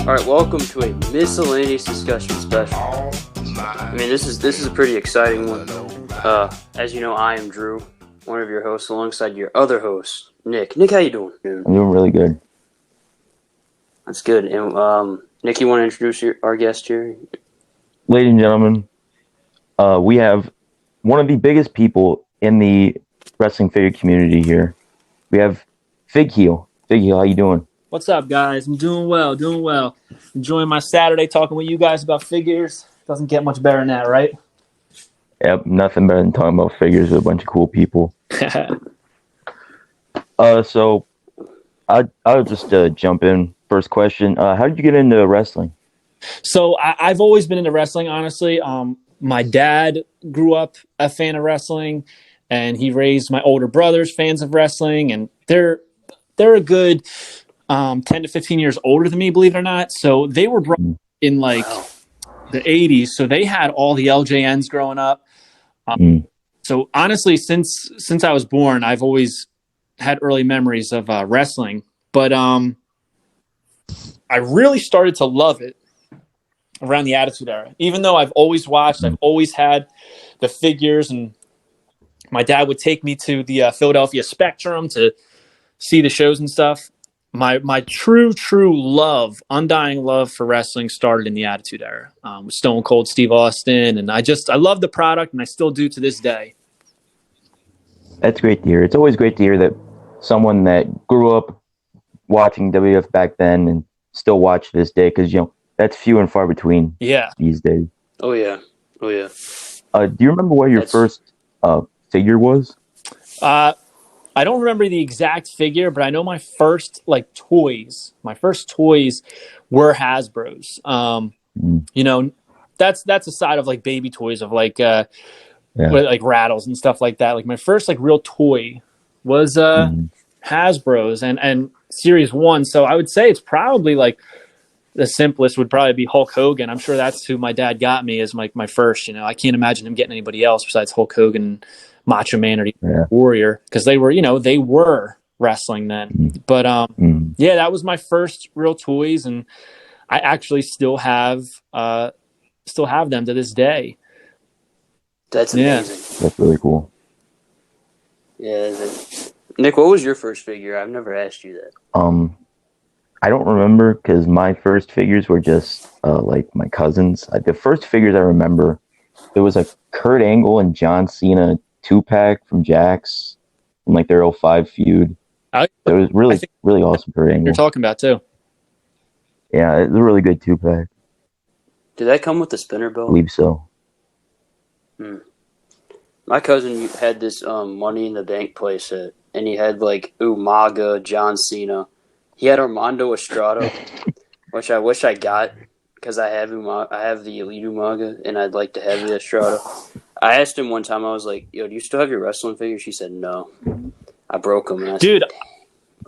All right, welcome to a miscellaneous discussion special. I mean, this is a pretty exciting one. As you know, I am Drew, one of your hosts, alongside your other host, Nick. Nick, how you doing? I'm doing really good. That's good. And Nick, you want to introduce our guest here? Ladies and gentlemen, we have one of the biggest people in the wrestling figure community here. We have Fig Heel. Fig Heel, how you doing? What's up, guys? I'm doing well. Enjoying my Saturday talking with you guys about figures. Doesn't get much better than that, right? Yep, nothing better than talking about figures with a bunch of cool people. So I'll just jump in. First question, how did you get into wrestling? So I've always been into wrestling, honestly. My dad grew up a fan of wrestling, and he raised my older brothers fans of wrestling, and they're a good 10 to 15 years older than me, believe it or not. So they were brought up in like the 80s, so they had all the LJNs growing up. So honestly, since I was born, I've always had early memories of wrestling. But I really started to love it around the Attitude Era. Even though I've always watched, I've always had the figures, and my dad would take me to the Philadelphia Spectrum to see the shows and stuff. My true love, undying love for wrestling started in the Attitude Era with Stone Cold Steve Austin, and I love the product, and I still do to this day. That's great to hear. It's always great to hear that someone that grew up watching WWF back then and still watch to this day, because that's few and far between. Yeah. These days. Oh yeah. Do you remember what your first figure was? I don't remember the exact figure, but I know my first toys were Hasbro's. That's a side of like baby toys of like rattles and stuff like that. Like my first real toy was Hasbro's and Series 1. So I would say it's probably like the simplest would probably be Hulk Hogan. I'm sure that's who my dad got me as my first. I can't imagine him getting anybody else besides Hulk Hogan, Macho Man, or Warrior, because they were wrestling then. But that was my first real toys, and I actually still have them to this day. That's amazing. That's really cool. Yeah. Nick, what was your first figure? I've never asked you that. I don't remember, because my first figures were just like my cousins. The first figures I remember, it was a Kurt Angle and John Cena 2-pack from Jax from like their 05 feud. It was really awesome Kurt Angle. You're talking about too. Yeah, it was a really good 2-pack. Did that come with the spinner belt? I believe so. My cousin had this Money in the Bank playset, and he had like Umaga, John Cena. He had Armando Estrada, which I wish I got, because I have the Elite Umaga, and I'd like to have the Estrada. I asked him one time, I was like, "Yo, do you still have your wrestling figures?" He said, "No, I broke them." And Dude,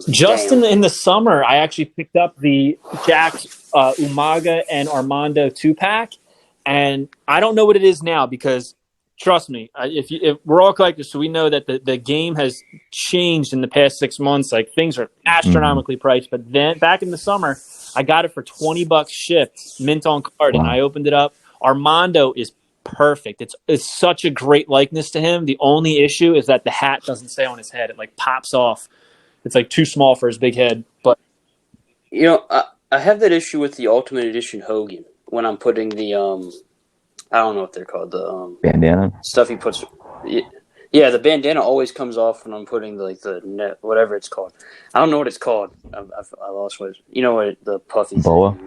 just in the summer, I actually picked up the Jax Umaga and Armando 2-pack, and I don't know what it is now, because trust me, if we're all collectors, so we know that the game has changed in the past 6 months. Like, things are astronomically priced. But then back in the summer, I got it for $20 shipped, mint on card, and I opened it up. Armando is perfect. It's such a great likeness to him. The only issue is that the hat doesn't stay on his head. It pops off. It's too small for his big head. But I have that issue with the Ultimate Edition Hogan when I'm putting the I don't know what they're called. The bandana stuff he puts. Yeah, the bandana always comes off when I'm putting the net, whatever it's called. I don't know what it's called. I lost what. The puffy boa.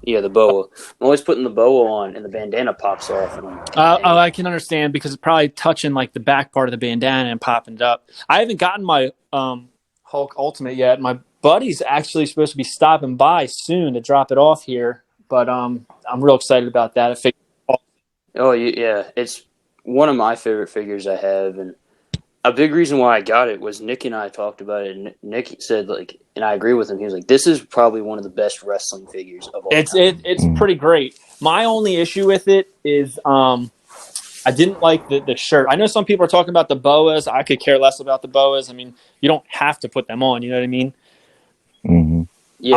Yeah, the boa. I'm always putting the boa on, and the bandana pops off. And I can understand, because it's probably touching the back part of the bandana and popping it up. I haven't gotten my Hulk Ultimate yet. My buddy's actually supposed to be stopping by soon to drop it off here, but I'm real excited about that. Oh yeah, it's one of my favorite figures I have, and a big reason why I got it was Nick and I talked about it, and Nick said, and I agree with him, he was like, this is probably one of the best wrestling figures of all time. It's pretty great. My only issue with it is I didn't like the shirt. I know some people are talking about the boas. I could care less about the boas. I mean, you don't have to put them on, you know what I mean? Mm-hmm. Yeah,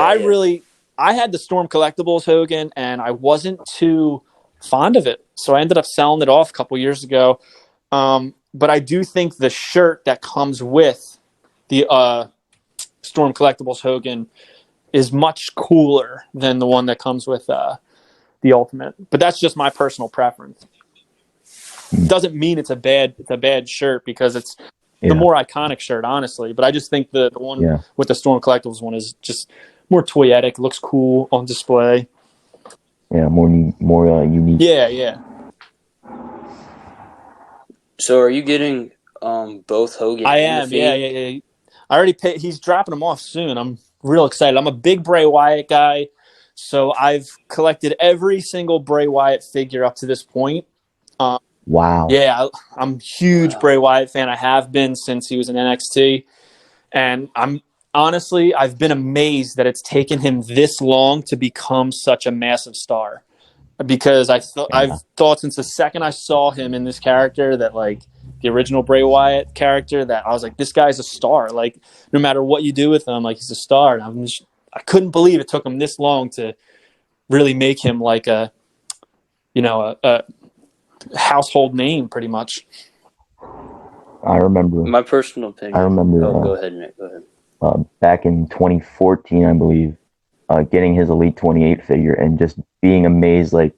I had the Storm Collectibles Hogan, and I wasn't too fond of it, so I ended up selling it off a couple years ago. But I do think the shirt that comes with the Storm Collectibles Hogan is much cooler than the one that comes with the Ultimate. But that's just my personal preference. Doesn't mean it's a bad shirt, because it's the more iconic shirt, honestly. But I just think the one with the Storm Collectibles one is just more toyetic, looks cool on display. Yeah, more unique. Yeah. So are you getting both Hogan? I and am. the Yeah. I already paid. He's dropping them off soon. I'm real excited. I'm a big Bray Wyatt guy, so I've collected every single Bray Wyatt figure up to this point. Wow. Yeah, I'm a huge Bray Wyatt fan. I have been since he was in NXT, and I've been amazed that it's taken him this long to become such a massive star. Because I've thought since the second I saw him in this character, that like the original Bray Wyatt character, that I was like, this guy's a star. Like, no matter what you do with him, like, he's a star. And I couldn't believe it took him this long to really make him like a household name, pretty much. I remember. My personal opinion. I remember. Go ahead, Nick. Go ahead. Back in 2014, I believe, getting his Elite 28 figure and just being amazed, like,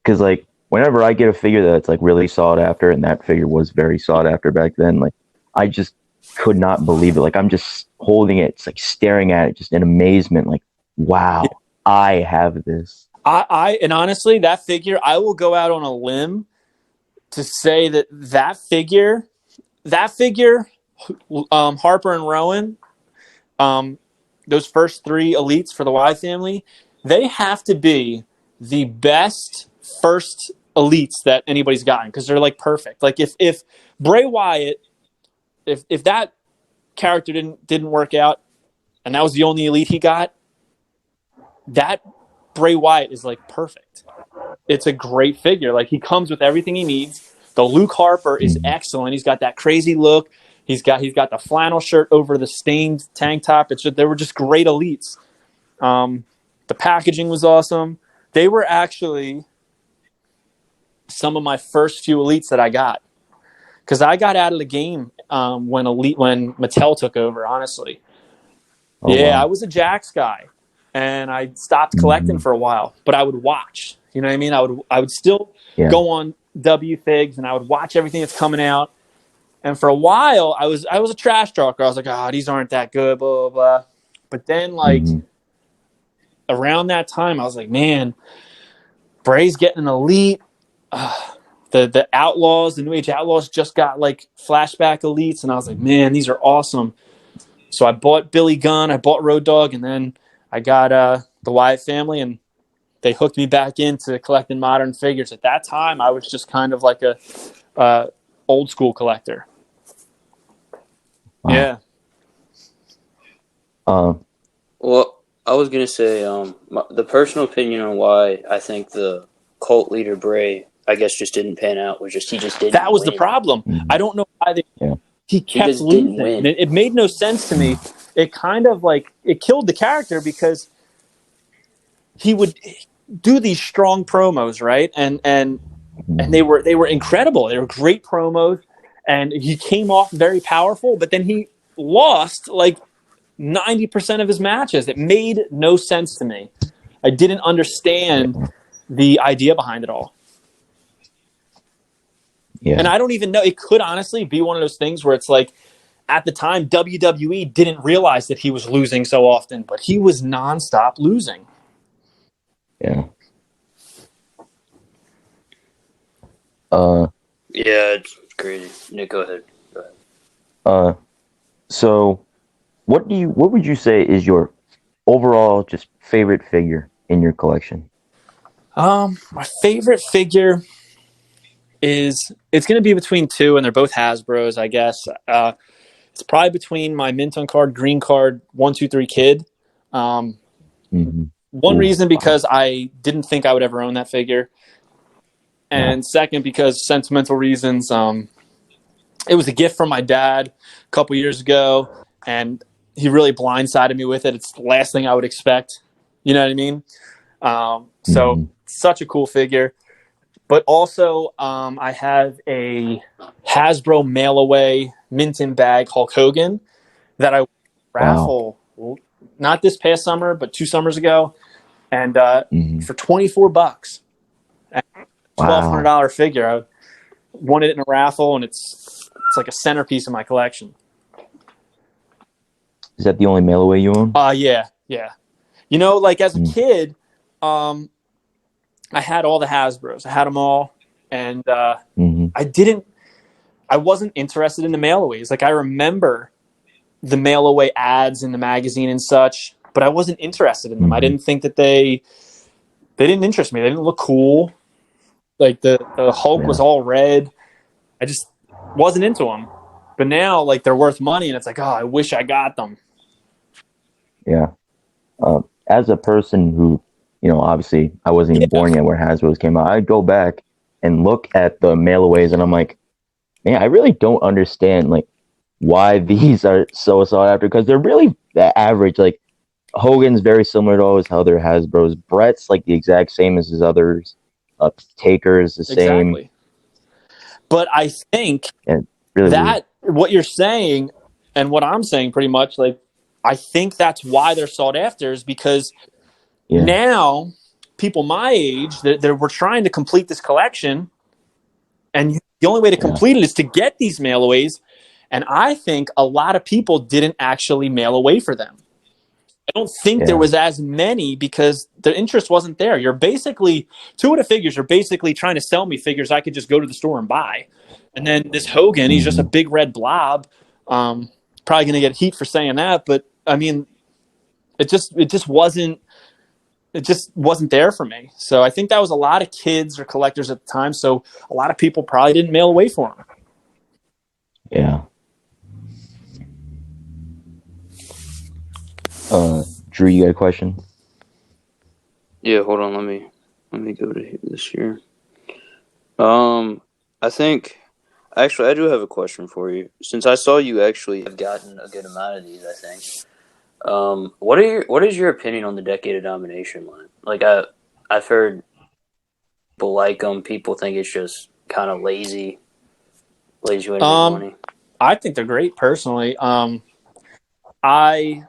because like whenever I get a figure that's like really sought after, and that figure was very sought after back then, like I just could not believe it. Like I'm just holding it, it's like staring at it, just in amazement, like, wow, I have this. And honestly, that figure, I will go out on a limb to say that figure, Harper and Rowan, those first three elites for the Wyatt family, they have to be the best first elites that anybody's gotten, because they're like perfect. Like if Bray Wyatt, if that character didn't work out, and that was the only elite he got, that Bray Wyatt is like perfect. It's a great figure. Like, he comes with everything he needs. The Luke Harper is excellent. He's got that crazy look. He's got the flannel shirt over the stained tank top. They were just great elites. The packaging was awesome. They were actually some of my first few elites that I got, because I got out of the game when Mattel took over. Honestly, wow. I was a Jakks guy, and I stopped collecting for a while. But I would watch. You know what I mean? I would still go on W Figs, and I would watch everything that's coming out. And for a while, I was a trash talker. I was like, these aren't that good, blah, blah, blah. But then, like, around that time, I was like, man, Bray's getting an elite. The Outlaws, the New Age Outlaws, just got, like, flashback elites. And I was like, man, these are awesome. So I bought Billy Gunn, I bought Road Dogg, and then I got the Wyatt family, and they hooked me back into collecting modern figures. At that time, I was just kind of like a old school collector. Wow. Yeah. Well, I was gonna say the personal opinion on why I think the cult leader Bray, I guess, just didn't pan out was just he just didn't. That was win. the problem. I don't know why he kept just losing. didn't win. It made no sense to me. It kind of like it killed the character, because he would do these strong promos, right? And they were incredible. They were great promos, and he came off very powerful, but then he lost like 90% of his matches. It made no sense to me. I didn't understand the idea behind it all. Yeah. And I don't even know. It could honestly be one of those things where it's like, at the time, WWE didn't realize that he was losing so often, but he was nonstop losing. Yeah. Yeah, it's crazy. Nick, go ahead. So what would you say is your overall just favorite figure in your collection? My favorite figure it's going to be between two, and they're both Hasbros, I guess. It's probably between my mint on card, green card, 1-2-3 Kid. One reason, because I didn't think I would ever own that figure. And second, because sentimental reasons. It was a gift from my dad a couple years ago, and he really blindsided me with it. It's the last thing I would expect. You know what I mean? So Mhm. such a cool figure. But also, I have a Hasbro mail away Minton bag Hulk Hogan that I Wow. raffle not this past summer, but 2 summers ago, and Mhm. for $24, twelve hundred Wow. dollar figure. I won it in a raffle, and it's like a centerpiece of my collection. Is that the only mail away you own? Yeah, yeah. You know, like as a Mm. kid, um, I had all the Hasbros. I had them all, and Mhm. I didn't. I wasn't interested in the mailaways. Like I remember the mail away ads in the magazine and such, but I wasn't interested in them. I Mhm. didn't think that they didn't interest me. They didn't look cool. Like the Hulk was Yeah. all red. I just wasn't into them. But now, like they're worth money, and it's like, oh, I wish I got them. Yeah. As a person who, obviously I wasn't even Yeah, born yet where Hasbro's came out, I'd go back and look at the mailaways and I'm like, man, I really don't understand like why these are so sought after because they're really the average. Like Hogan's very similar to always how they're Hasbro's. Brett's like the exact same as his others. Taker's the same. exactly. But I think And really weird. that what you're saying and what I'm saying pretty much, like I think that's why they're sought after is because Yeah. now people my age that we're trying to complete this collection, and the only way to Yeah. complete it is to get these mailaways. And I think a lot of people didn't actually mail away for them. I don't think there Yeah. was as many because the interest wasn't there. You're basically two of the figures are basically trying to sell me figures I could just go to the store and buy. And then this Hogan, he's just a Hmm. big red blob. Probably going to get heat for saying that, but I mean, it just wasn't there for me. So I think that was a lot of kids or collectors at the time. So a lot of people probably didn't mail away for them. Yeah. Drew, you got a question? Yeah, hold on. Let me go to this here. I think actually I do have a question for you. Since I saw you actually have gotten a good amount of these, I think. What is your opinion on the Decade of Domination line? Like I've heard people like them. People think it's just kind of lazy way to make Um, money. I think they're great personally. I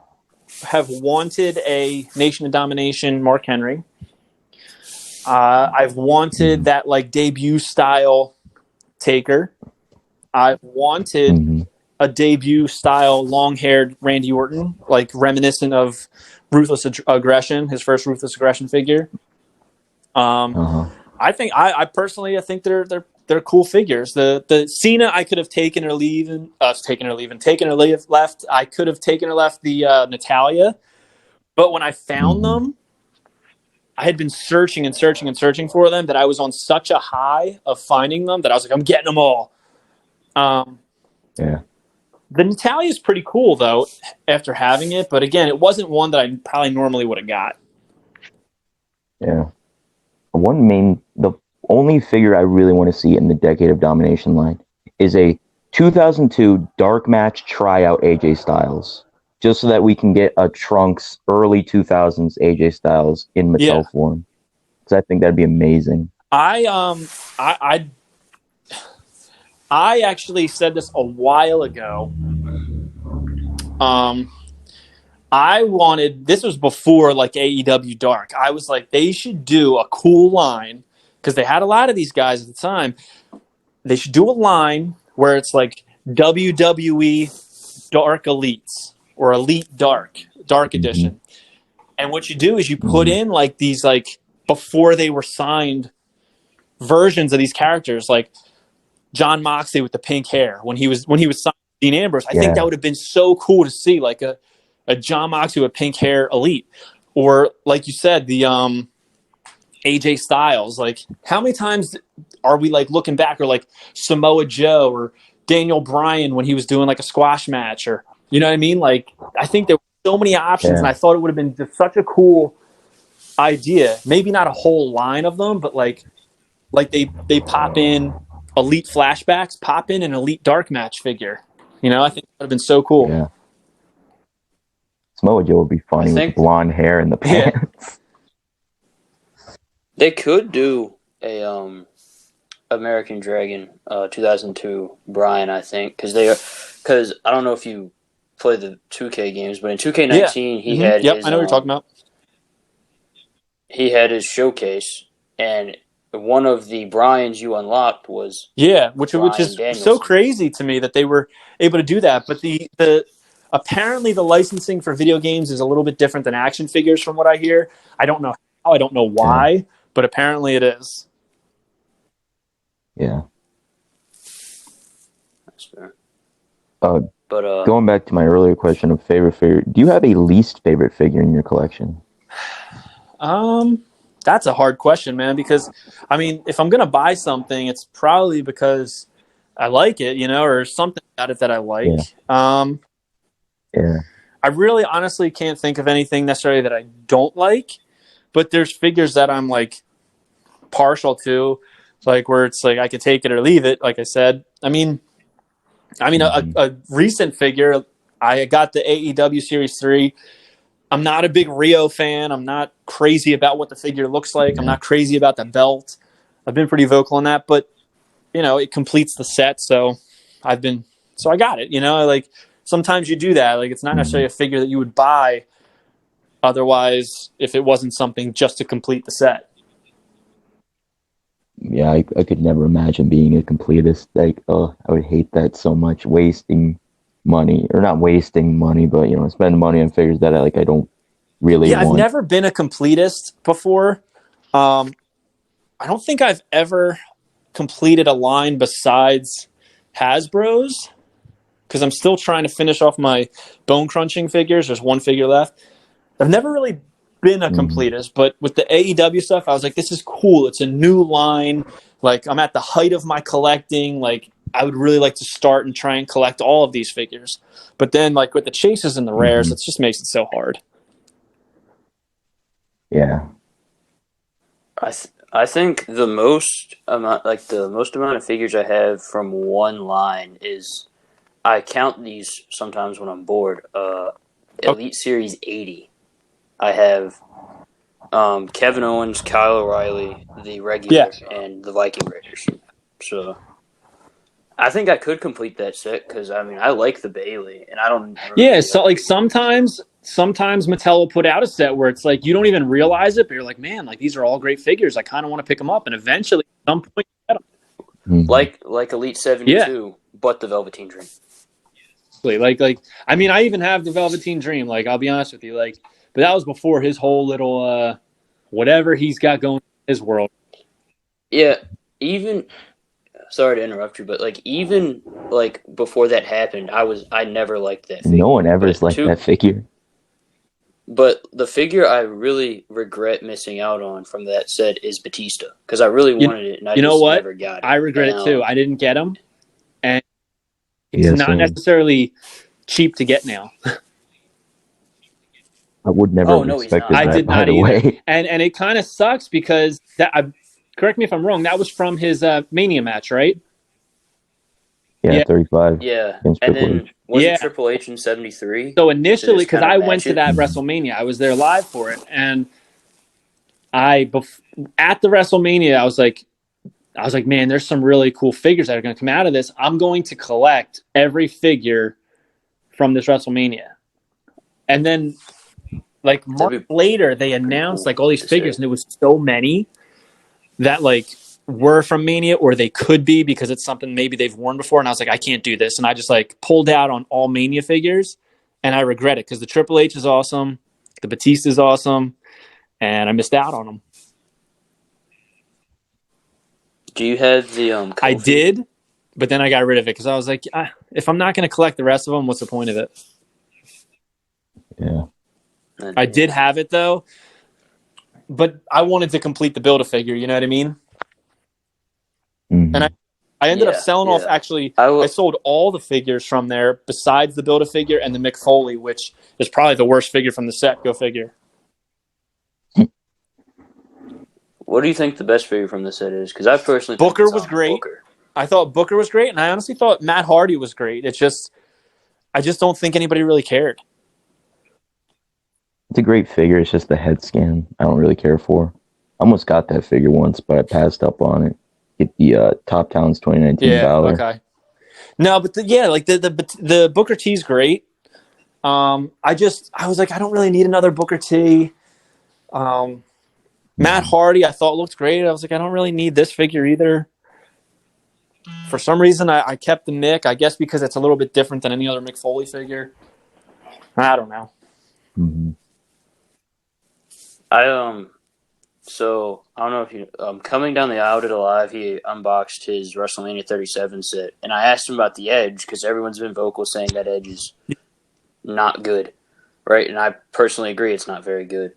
have wanted a Nation of Domination Mark Henry. I've wanted Hmm. that like debut style Taker. I've wanted Hmm. a debut style long haired Randy Orton, like reminiscent of Ruthless Aggression, his first Ruthless Aggression figure. Um, Uh-huh. I think I personally I think they're cool figures. The Cena I could have taken or leave left. I could have taken or left the Natalia, but when I found Hmm. them, I had been searching and searching and searching for them that I was on such a high of finding them that I was like, I'm getting them all. Um, Yeah. the Natalia is pretty cool though after having it, but again, it wasn't one that I probably normally would have got. Yeah. The only figure I really want to see in the Decade of Domination line is a 2002 Dark Match tryout AJ Styles, just so that we can get a Trunks early 2000s AJ Styles in Yeah, Mattel form. Because I think that'd be amazing. I I actually said this a while ago. Um, I wanted this was before like AEW Dark. I was like, they should do a cool line because they had a lot of these guys at the time. They should do a line where it's like WWE Dark Elites or Elite Dark Hmm. Edition. And what you do is you put Hmm. in like these like before they were signed versions of these characters, like John Moxley with the pink hair when he was signed with Dean Ambrose. I think that Yeah. would have been so cool to see, like a John Moxley with pink hair elite, or like you said, the AJ Styles. Like, how many times are we like looking back, or like Samoa Joe or Daniel Bryan when he was doing like a squash match, or you know what I mean? Like, I think there were so many options, and Yeah. I thought it would have been just such a cool idea. Maybe not a whole line of them, but like they pop in elite flashbacks, pop in an elite dark match figure. You know, I think that would have been so cool. Yeah. Samoa Joe would be funny with the think- blonde hair and the Yeah. pants. They could do a American Dragon 2002 Brian, I think, because I don't know if you play the 2K games, but in 2K19 he had Yep, his I know what you're talking about. he had his showcase, and one of the Brians you unlocked was Yeah, which Bryan is so Danielson. crazy to me that they were able to do that. But the apparently the licensing for video games is a little bit different than action figures, from what I hear. I don't know how, I don't know why, but apparently it is. Yeah. That's fair. Uh, But Going back to my earlier question of favorite figure, do you have a least favorite figure in your collection? That's a hard question, man, because I mean, if I'm gonna buy something, it's probably because I like it, or something about it that I like. Yeah. I really honestly can't think of anything necessarily that I don't like, but there's figures that I'm like partial to, like where it's like I could take it or leave it, like I said. I mean a recent figure, I got the AEW Series 3. I'm not a big Rio fan. I'm not crazy about what the figure looks like. I'm not crazy about the belt. I've been pretty vocal on that, but it completes the set, so I got it. Like sometimes you do that. Like it's not necessarily a figure that you would buy otherwise if it wasn't something just to complete the set. Yeah, I could never imagine being a completist. Like, I would hate that so much. Wasting money, or not wasting money, but spend money on figures that I don't really Yeah, want. I've never been a completist before. I don't think I've ever completed a line besides Hasbro's, because I'm still trying to finish off my bone crunching figures. There's one figure left. I've never really been a completist, but with the AEW stuff, I was like, this is cool. It's a new line. Like, I'm at the height of my collecting. Like, I would really like to start and try and collect all of these figures. But then, like, with the chases and the rares, it just makes it so hard. Yeah. I think the most amount of figures I have from one line is, I count these sometimes when I'm bored. Elite Series 80. I have Kevin Owens, Kyle O'Reilly, the regular, and the Viking Raiders. So I think I could complete that set because I like the Bailey, and I don't. Yeah, so like sometimes Mattel will put out a set where it's like you don't even realize it, but you're like, man, like these are all great figures. I kind of want to pick them up, and eventually, at some point, you get them. Like Elite 72, but the Velveteen Dream. Like I mean, I even have the Velveteen Dream. Like, I'll be honest with you, like, but that was before his whole little whatever he's got going in his world. Yeah, even. Sorry to interrupt you, but even before that happened, I never liked that figure. No one ever has liked that figure. But the figure I really regret missing out on from that set is Batista, because I really wanted it, and I never got it. I regret it too. I didn't get him, and it's not same. necessarily cheap to get now. I would never have expected that. I did not either. Way. And it kind of sucks because correct me if I'm wrong. That was from his Mania match, right? Yeah, 35. Yeah, and then was it Triple H in 73? So initially, because I went to that WrestleMania, I was there live for it, and at the WrestleMania, I was like, man, there's some really cool figures that are going to come out of this. I'm going to collect every figure from this WrestleMania, and then like months later, they announced like all these figures, and there was so many that like were from Mania, or they could be because it's something maybe they've worn before. And I was like, I can't do this. And I just like pulled out on all Mania figures, and I regret it because the Triple H is awesome. The Batista is awesome. And I missed out on them. Do you have the Kofi? I did, but then I got rid of it because I was like, if I'm not going to collect the rest of them, what's the point of it? Yeah. I did have it though, but I wanted to complete the Build-A-Figure, you know what I mean? Mm-hmm. And I ended up selling off, actually, I sold all the figures from there besides the Build-A-Figure and the Mick Foley, which is probably the worst figure from the set. Go figure. What do you think the best figure from the set is? Because I personally think Booker was great. I thought Booker was great, and I honestly thought Matt Hardy was great. It's just, I just don't think anybody really cared. It's a great figure. It's just the head scan I don't really care for. I almost got that figure once, but I passed up on it. Get the Top Towns 2019 Yeah. Balor. Okay. No, but like the Booker T's great. I was like, I don't really need another Booker T. Matt Hardy, I thought looked great. I was like, I don't really need this figure either. For some reason, I kept the Mick. I guess because it's a little bit different than any other Mick Foley figure. I don't know. Mm-hmm. So I don't know if you coming down the aisle to the live, he unboxed his WrestleMania 37 set, and I asked him about the Edge because everyone's been vocal saying that Edge is not good, right? And I personally agree it's not very good.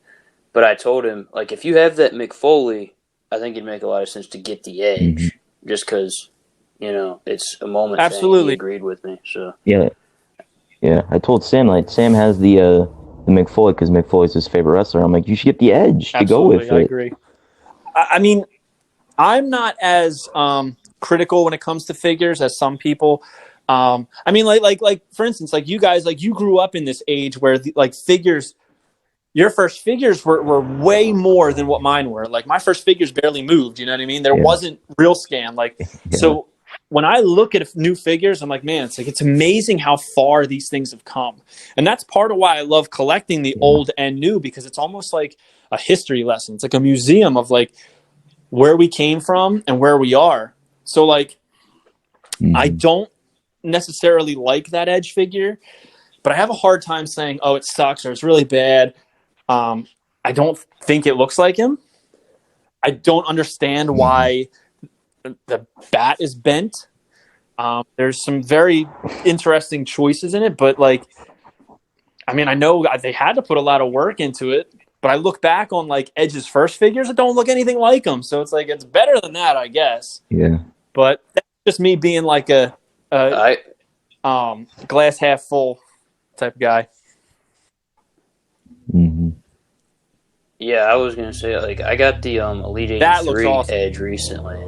But I told him, like, if you have that Mick Foley, I think it'd make a lot of sense to get the Edge, just because, you know, it's a moment Absolutely. thing. He agreed with me, so. Yeah. I told Sam, like, Sam has the Mick Foley because Mick Foley's his favorite wrestler. I'm like, you should get the Edge to go with it. I agree. I mean, I'm not as critical when it comes to figures as some people. I mean, like for instance, like you guys, like you grew up in this age where figures, your first figures were way more than what mine were. Like my first figures barely moved. You know what I mean? There wasn't real scan. Like so. When I look at new figures, I'm like, man, it's amazing how far these things have come. And that's part of why I love collecting the old and new, because it's almost like a history lesson. It's like a museum of like where we came from and where we are. So like, I don't necessarily like that Edge figure, but I have a hard time saying, oh, it sucks or it's really bad. I don't think it looks like him. I don't understand why the bat is bent. There's some very interesting choices in it, but like, I mean, I know they had to put a lot of work into it, but I look back on like Edge's first figures that don't look anything like him. So it's like, it's better than that, I guess. Yeah. But that's just me being like a glass half full type of guy. Mm-hmm. Yeah, I was going to say, like, I got the Elite 83 awesome. Edge recently.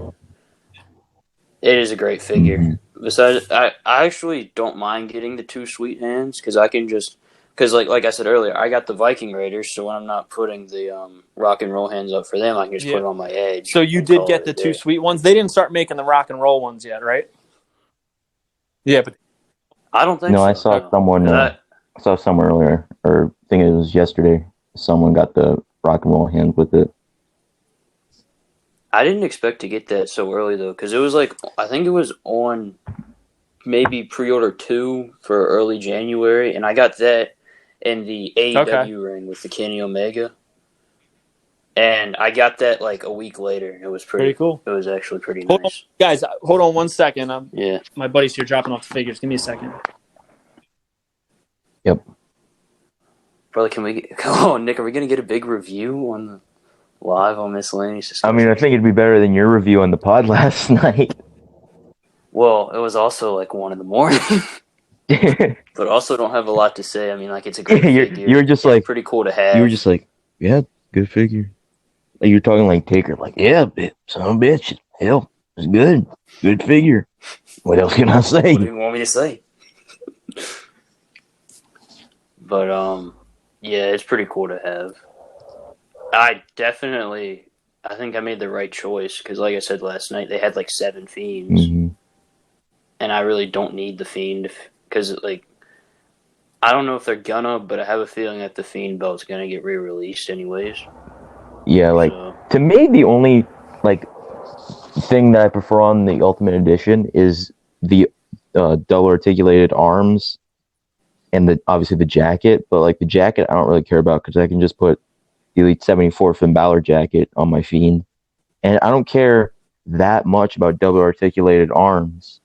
It is a great figure. Besides, I actually don't mind getting the two sweet hands because I can just like I said earlier, I got the Viking Raiders, so when I'm not putting the rock and roll hands up for them, I can just put it on my Edge. So you did get the two sweet ones. They didn't start making the rock and roll ones yet, right? Yeah, but I don't think so. I saw someone. I saw somewhere earlier, or I think it was yesterday. Someone got the rock and roll hands with it. I didn't expect to get that so early, though, because it was like, I think it was on maybe pre-order 2 for early January, and I got that in the AEW ring with the Kenny Omega. And I got that like a week later. It was pretty cool. It was actually pretty nice. Guys, hold on 1 second. Yeah. My buddy's here dropping off the figures. Give me a second. Yep. Brother, come on, Nick, are we going to get a big review on the live on Miscellaneous Discussion? I mean, I think it'd be better than your review on the pod last night. Well, it was also like 1 in the morning. But also don't have a lot to say. I mean, like, it's a great figure. You were just like... pretty cool to have. You were just like, yeah, good figure. Like, you're talking like Taker. Like, yeah, son of a bitch. Hell, it's good. Good figure. What else can I say? What do you want me to say? But, yeah, it's pretty cool to have. I think I made the right choice because, like I said last night, they had like 7 Fiends, and I really don't need the Fiend because, like, I don't know if they're gonna, but I have a feeling that the Fiend belt's gonna get re-released anyways. Yeah, like to me, the only like thing that I prefer on the Ultimate Edition is the double articulated arms and obviously the jacket. But like the jacket, I don't really care about because I can just put the Elite 74 Finn Balor jacket on my Fiend, and I don't care that much about double articulated arms.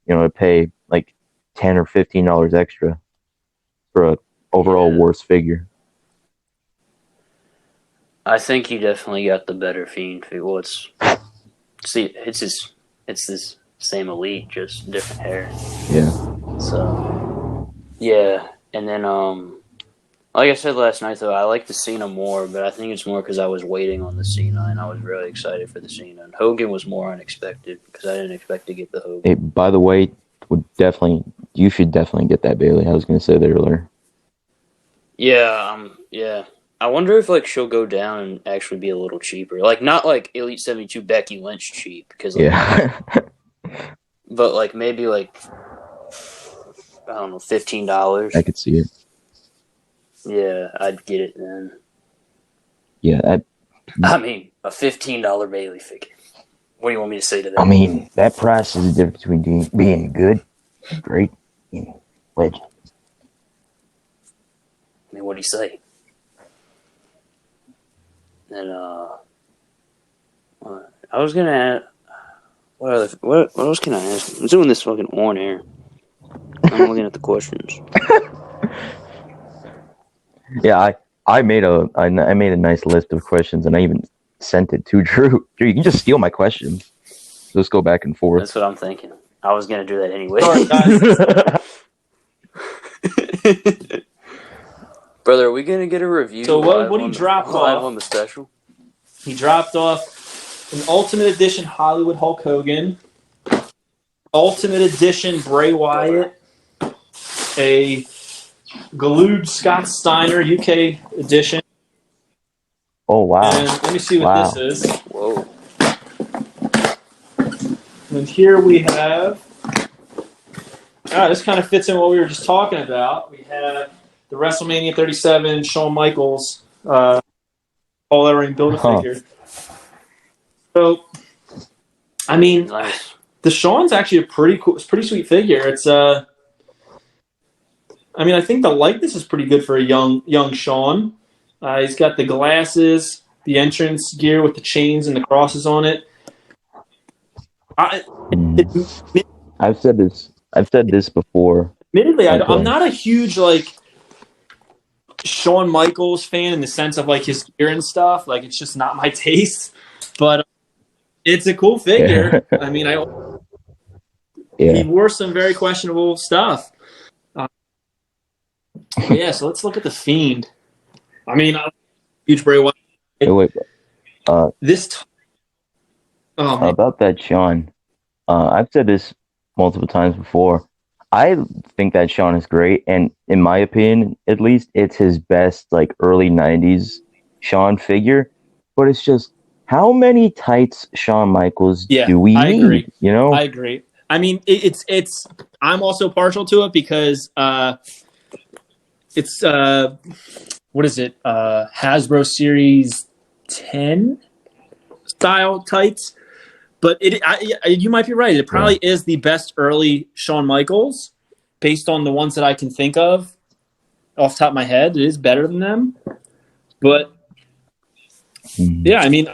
You know, to pay like $10 or $15 extra for a overall worse figure. I think you definitely got the better Fiend figure. Well, it's this same Elite, just different hair. Yeah. So, yeah, and then like I said last night, though, I like the Cena more, but I think it's more because I was waiting on the Cena, and I was really excited for the Cena. And Hogan was more unexpected because I didn't expect to get the Hogan. Hey, by the way, you should definitely get that, Bailey. I was going to say that earlier. Yeah. I wonder if like she'll go down and actually be a little cheaper. Like not like Elite 72 Becky Lynch cheap because like, Yeah. but like maybe like I don't know $15. I could see it. Yeah, I'd get it then. Yeah, I mean, a $15 Bailey figure. What do you want me to say to that? I mean, that price is the difference between being good and great and legend. I mean, what do you say? And I was gonna ask, what else can I ask? I'm doing this fucking on air. I'm looking at the questions. Yeah, I made a nice list of questions and I even sent it to Drew. Drew, you can just steal my questions. Let's go back and forth. That's what I'm thinking. I was gonna do that anyway. Sorry, guys. Brother, are we gonna get a review? So what he dropped live off? on the special? He dropped off an Ultimate Edition Hollywood Hulk Hogan, Ultimate Edition Bray Wyatt, a Galoob Scott Steiner UK edition. Oh wow! And let me see what this is. Whoa! And here we have. This kind of fits in what we were just talking about. We have the WrestleMania 37 Shawn Michaels All Ring Build-A-Figure. So, I mean, Nice. the Shawn's actually a pretty sweet figure. It's I mean, I think the likeness is pretty good for a young Shawn. He's got the glasses, the entrance gear with the chains and the crosses on it. I've said this before. Admittedly, I'm not a huge Shawn Michaels fan in the sense of like his gear and stuff. Like it's just not my taste, but it's a cool figure. I mean, he wore some very questionable stuff. Yeah, so let's look at the Fiend. I mean, I'm a huge Bray Wyatt. About that Shawn, I've said this multiple times before. I think that Shawn is great, and in my opinion, at least, it's his best like early '90s Shawn figure. But it's just how many tights Shawn Michaels do we need? Agree. You know, I agree. I mean, it's. I'm also partial to it because it's what is it? Hasbro Series 10 style tights. But you might be right. It probably is the best early Shawn Michaels, based on the ones that I can think of off the top of my head. It is better than them. But, yeah, I mean,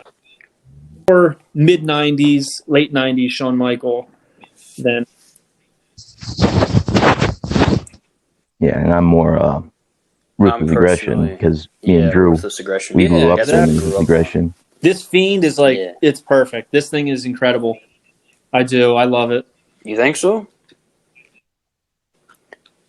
more mid-90s, late 90s Shawn Michael than... Yeah, and I'm more Ruthless Aggression because me and Drew, we grew up in Ruthless Aggression. This Fiend is it's perfect. This thing is incredible. I do. I love it. You think so?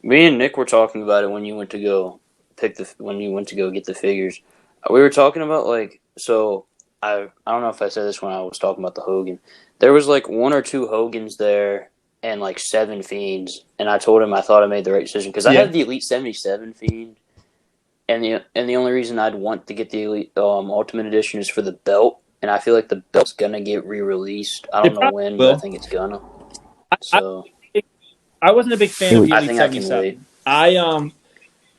Me and Nick were talking about it when you went to go get the figures. We were talking about so I don't know if I said this when I was talking about the Hogan. There was like one or two Hogans there and like 7 Fiends, and I told him I thought I made the right decision because I had the Elite 77 Fiend. And the only reason I'd want to get the Elite Ultimate Edition is for the belt, and I feel like the belt's gonna get re-released. I don't know when, but I think it's gonna. So I wasn't a big fan of the Elite 77.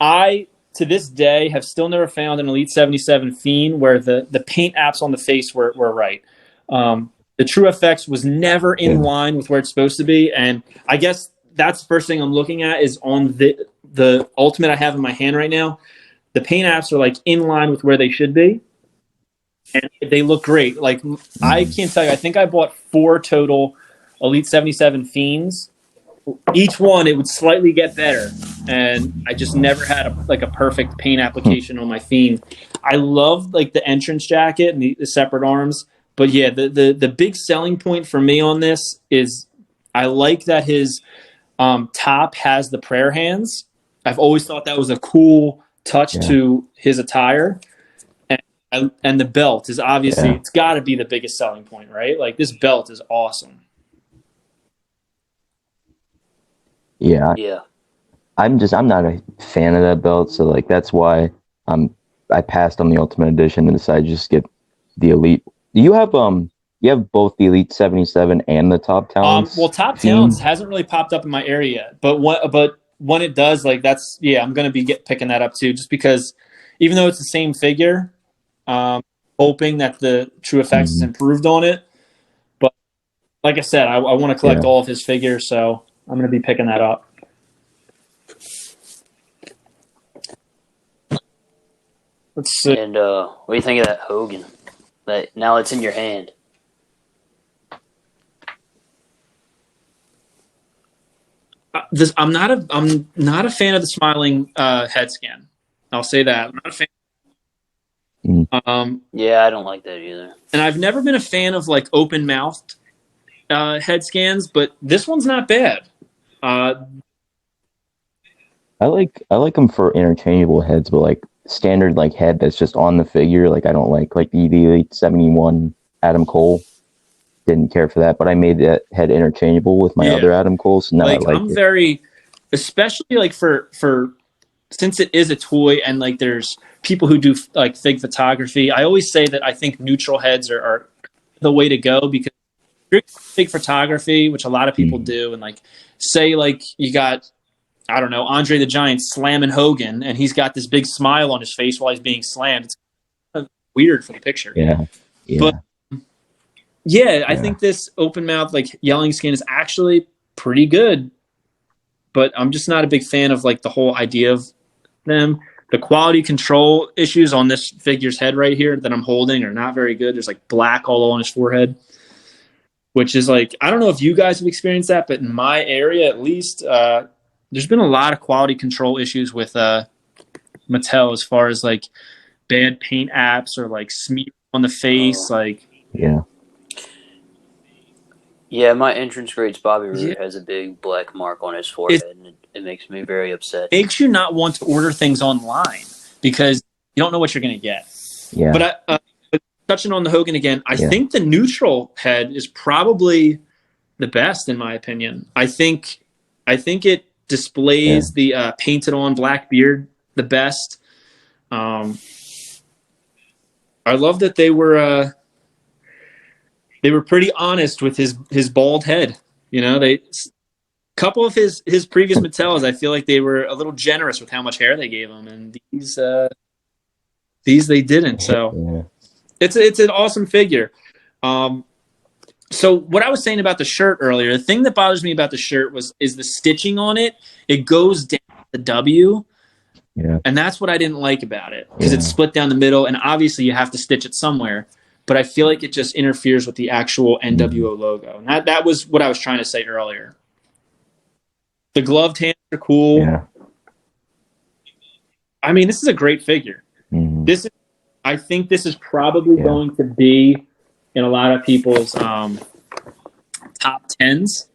I to this day have still never found an Elite 77 Fiend where the paint apps on the face were right. The True FX was never in line with where it's supposed to be, and I guess that's the first thing I'm looking at is on the Ultimate I have in my hand right now. The paint apps are like in line with where they should be, and they look great. Like I can't tell you, I think I bought 4 total Elite 77 Fiends. Each one it would slightly get better, and I just never had a perfect paint application on my Fiend. I love like the entrance jacket and the separate arms, but yeah, the big selling point for me on this is I like that his top has the prayer hands. I've always thought that was a cool touch to his attire, and the belt is obviously it's got to be the biggest selling point, right? Like this belt is awesome. Yeah, I'm not a fan of that belt, so like that's why I passed on the Ultimate Edition and decided to just get the Elite. Do you have both the Elite 77 and the Top Well, Talents Top team? Talents hasn't really popped up in my area yet, but when it does, like I'm gonna be picking that up too, just because even though it's the same figure, hoping that the True Effects is Mhm. improved on it. But like I said, I want to collect Yeah. all of his figures, so I'm gonna be picking that up. Let's see. And what do you think of that Hogan? That now it's in your hand. I'm not a fan of the smiling head scan. I'll say that. I'm not a fan. Yeah, I don't like that either. And I've never been a fan of like open mouthed head scans, but this one's not bad. I like them for interchangeable heads, but like standard like head that's just on the figure. Like I don't like the Elite 71 Adam Cole. Didn't care for that, but I made that head interchangeable with my other Adam Cole, so now I like I'm it. very, especially like for since it is a toy and like there's people who do like fig photography. I always say that I think neutral heads are the way to go because fig photography, which a lot of people do, and like say like you got, I don't know, Andre the Giant slamming Hogan, and he's got this big smile on his face while he's being slammed. It's kind of weird for the picture. Yeah. But yeah, I think this open mouth like yelling skin is actually pretty good. But I'm just not a big fan of like the whole idea of them. The quality control issues on this figure's head right here that I'm holding are not very good. There's like black all on his forehead, which is like, I don't know if you guys have experienced that, but in my area at least, there's been a lot of quality control issues with Mattel as far as like bad paint apps or like smear on the face. Yeah, my entrance greats Bobby Roode has a big black mark on his forehead, and it makes me very upset. It makes you not want to order things online because you don't know what you're going to get. Yeah. But touching on the Hogan again, I think the neutral head is probably the best in my opinion. I think it displays the painted on black beard the best. I love that they were pretty honest with his bald head. You know, couple of his previous Mattels, I feel like they were a little generous with how much hair they gave him, and these they didn't. So it's an awesome figure. So what I was saying about the shirt earlier, the thing that bothers me about the shirt is the stitching on it. It goes down the W. Yeah. And that's what I didn't like about it because it's split down the middle, and obviously you have to stitch it somewhere. But I feel like it just interferes with the actual NWO logo. And that was what I was trying to say earlier. The gloved hands are cool. Yeah. I mean, this is a great figure. Mm-hmm. I think this is probably going to be in a lot of people's top 10s.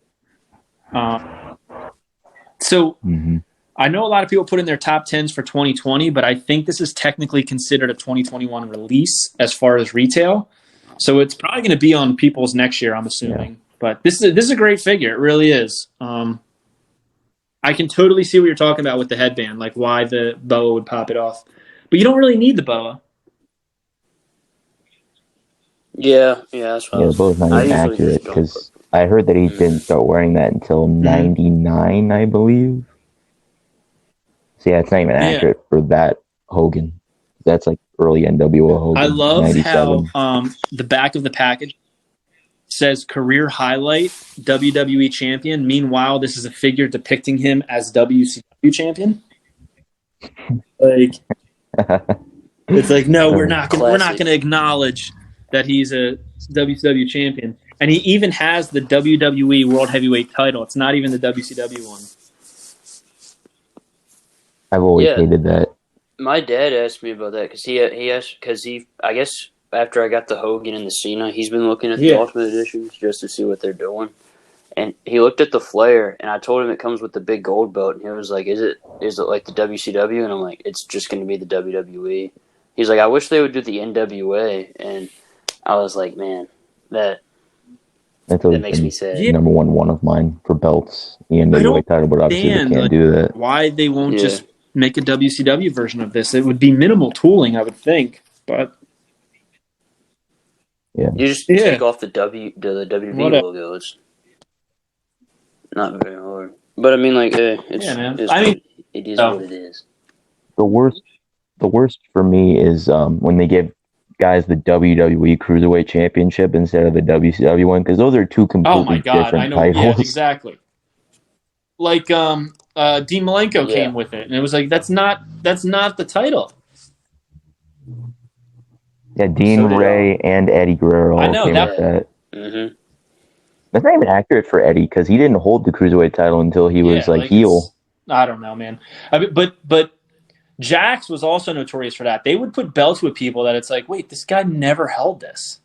I know a lot of people put in their top 10s for 2020, but I think this is technically considered a 2021 release as far as retail. So it's probably going to be on people's next year, I'm assuming. Yeah. But this is a great figure. It really is. I can totally see what you're talking about with the headband, like why the boa would pop it off. But you don't really need the boa. Yeah, that's what the boa's not even accurate because I heard that he didn't start wearing that until 99, I believe. So yeah, it's not even accurate for that Hogan. That's like early NWO Hogan. I love 97. how the back of the package says career highlight WWE champion. Meanwhile, this is a figure depicting him as WCW champion. Like it's like, no, we're not going to acknowledge that he's a WCW champion. And he even has the WWE World Heavyweight title. It's not even the WCW one. I've always hated that. My dad asked me about that because I guess after I got the Hogan and the Cena, he's been looking at the Ultimate Editions just to see what they're doing. And he looked at the Flair, and I told him it comes with the big gold belt, and he was like, "Is it like the WCW?" And I'm like, "It's just going to be the WWE." He's like, "I wish they would do the NWA," and I was like, "Man, that That's That always makes been me sad. Yeah. number one of mine for belts, the I NWA don't title, but obviously they understand, can't like, do that. why they won't Yeah. just make a WCW version of this. It would be minimal tooling, I would think. But You just Yeah. take off the WWE Whatever. logo. It's not very hard. But I mean, like, it's, Yeah, man. it's I mean, it is oh. what it is. The worst for me is when they give guys the WWE Cruiserweight Championship instead of the WCW one, because those are two completely Oh my God, different I know. titles. Yeah, exactly. Like Dean Malenko Yeah. came with it, and it was like that's not the title. Yeah, Dean So did, Ray and Eddie Guerrero I all know, came that- with that. Mm-hmm. That's not even accurate for Eddie because he didn't hold the Cruiserweight title until he was like heel. it's- I don't know, man. I mean, but Jax was also notorious for that. They would put belts with people that it's like, wait, this guy never held this.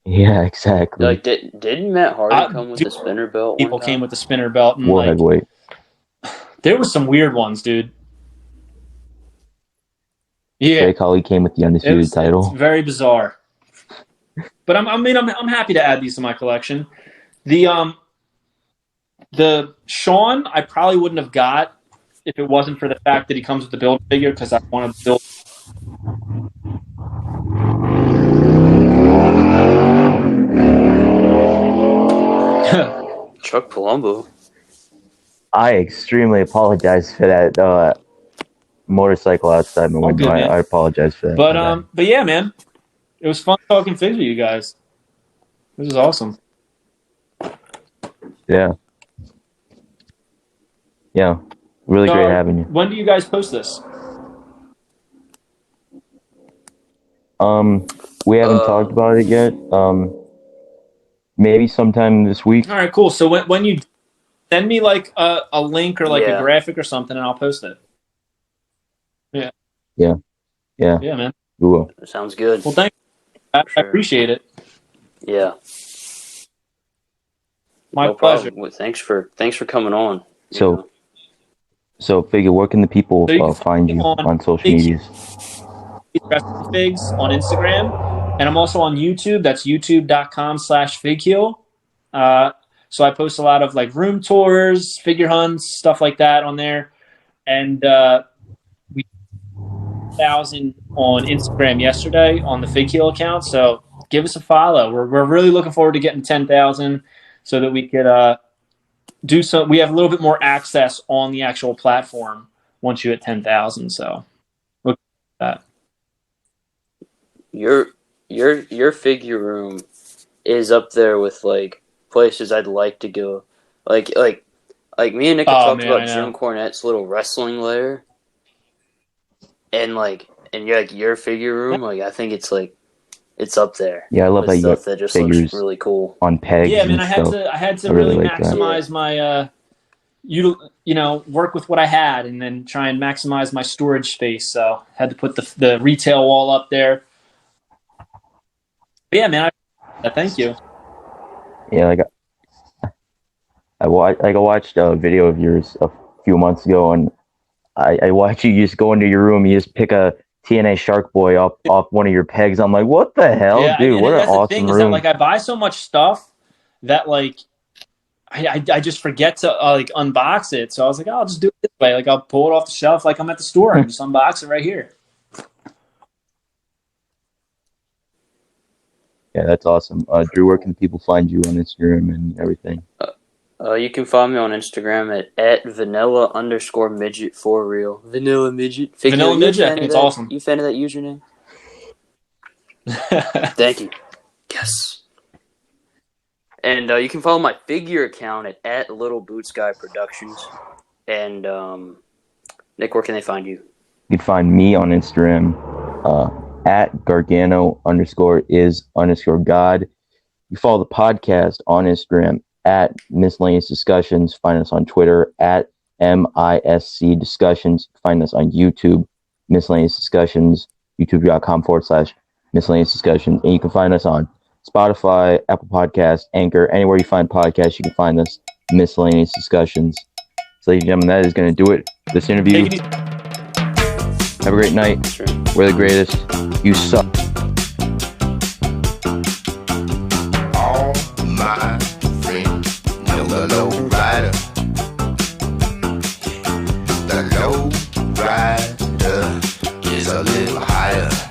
Yeah, exactly. Like, didn't Matt Hardy come with dude, the spinner belt? People one time? came with the spinner belt, and World like Heavyweight. there was some weird ones, dude. Yeah, Jake Holly came with the undisputed title. It's very bizarre. But I'm happy to add these to my collection. The Shawn I probably wouldn't have got if it wasn't for the fact that he comes with the build figure because I want to build. Chuck Palumbo. I extremely apologize for that motorcycle outside my All window. good, man. I apologize for that. But yeah, man, it was fun talking figs with you guys. This is awesome. Yeah. Yeah. Really So, great having you. When do you guys post this? We haven't talked about it yet. Maybe sometime this week. All right, cool. So when you send me like a link or like Yeah. a graphic or something, and I'll post it. Yeah. Yeah, man. We will. Sounds good. Well, thank you. I Sure. appreciate it. Yeah. My No pleasure. problem. Well, thanks for coming on. you So- know. So, Figure, where can the people So you can find you on on social Figs- medias? Wrestling Figs on Instagram, and I'm also on YouTube. That's youtube.com/figheel. So I post a lot of like room tours, figure hunts, stuff like that on there. And we 1,000 on Instagram yesterday on the Figheel account. So give us a follow. We're really looking forward to getting 10,000 so that we could do some. We have a little bit more access on the actual platform once you hit 10,000. So look at that. Your figure room is up there with like places I'd like to go. Like me and Nick have talked man, I about know. Jim Cornette's little wrestling lair, and your figure room. Like I think it's up there. Yeah, I love with how you stuff that just figures looks really cool. on pegs Yeah, man, and I had stuff. to. I had to I really really like that. maximize my work with what I had, and then try and maximize my storage space. So had to put the retail wall up there. But yeah, man. Thank you. Yeah, I watched a video of yours a few months ago, and I watched you just go into your room. You just pick a TNA Shark Boy off one of your pegs. I'm like, what the hell, Yeah, dude? and What an that's the awesome thing is that room! like I buy so much stuff that like I just forget to like unbox it. So I was like, oh, I'll just do it this way. Like I'll pull it off the shelf like I'm at the store and just unbox it right here. Yeah, that's awesome. Drew, where can people find you on Instagram and everything? You can find me on Instagram at vanilla_midget for real. Vanilla midget. Figure, Vanilla you a Midget, I fan think of it's that? awesome. You a fan of that username? Thank you. Yes. And you can follow my figure account at Little Boots Guy Productions. And Nick, where can they find you? You can find me on Instagram at Gargano_is_God. You follow the podcast on Instagram at Miscellaneous Discussions. Find us on Twitter at MISC Discussions. Find us on YouTube, Miscellaneous Discussions, youtube.com/Miscellaneous Discussions. And you can find us on Spotify, Apple Podcasts, Anchor, anywhere you find podcasts, you can find us, Miscellaneous Discussions. So, ladies and gentlemen, that is going to do it for this interview. Take it easy. Have a great night. Sure. We're the greatest. You suck. a little higher.